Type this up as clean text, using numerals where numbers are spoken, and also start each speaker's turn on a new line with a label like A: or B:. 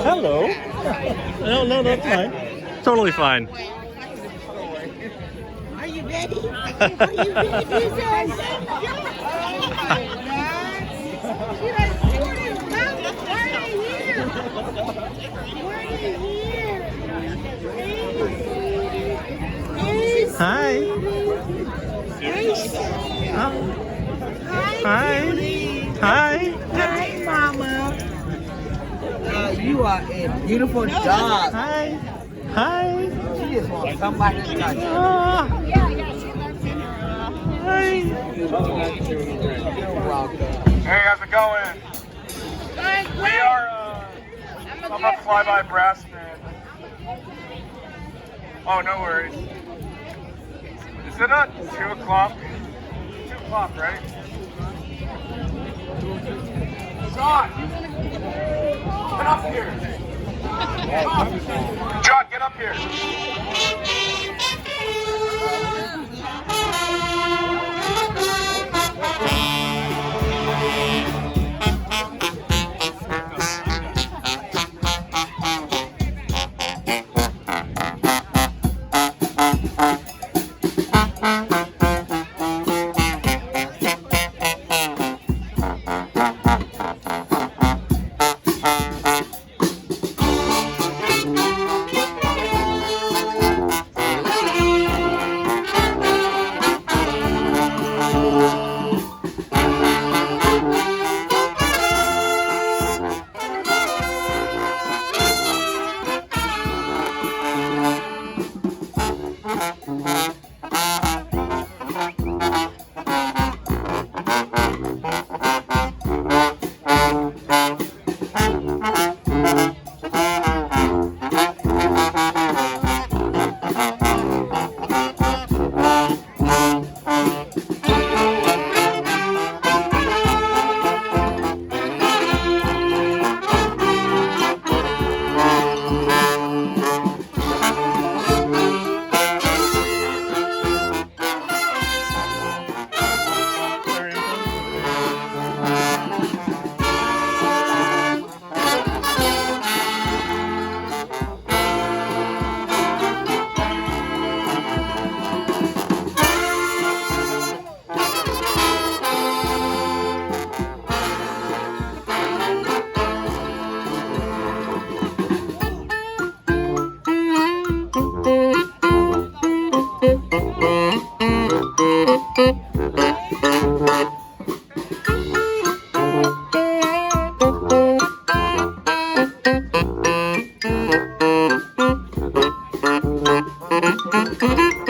A: Hello. No, that's fine. Totally fine.
B: Are you ready? Are you ready?
A: Hi. Hi. Hi.
B: Hi, Mama. You are a beautiful dog.
A: Hi. Hi.
B: She just wants somebody to touch her.
A: Hi.
B: You're welcome.
C: Hey, how's it going? We are, I'm a flyby brass man. Oh, no worries. Is it not 2 o'clock? 2 o'clock, right? John! Get up here! John, get up here!
A: Thank you.